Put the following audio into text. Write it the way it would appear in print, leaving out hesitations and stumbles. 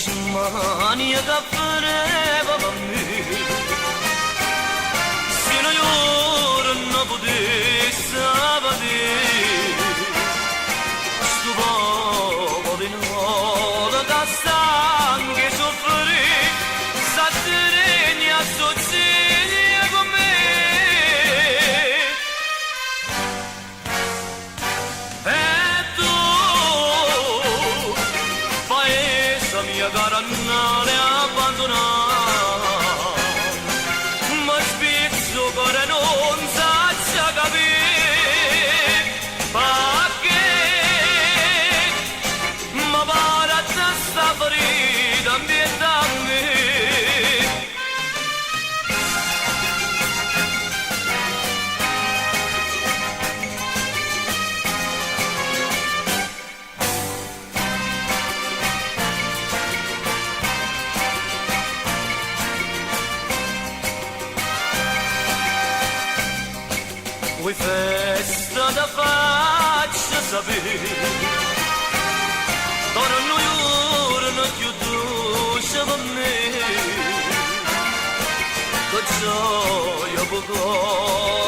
Mania da freva me Se no giorno potesse vedere Sto poco di notte da sangue soffrire S'attereni a sozziglia con me E tu, paese mia cara non è abbandonata ma spizzo cuore non sa capire perché ma pare a te sta ferita ambiente a me Vuoi festa da faccia sapere Torno giorno più dolce per me Che gioia poco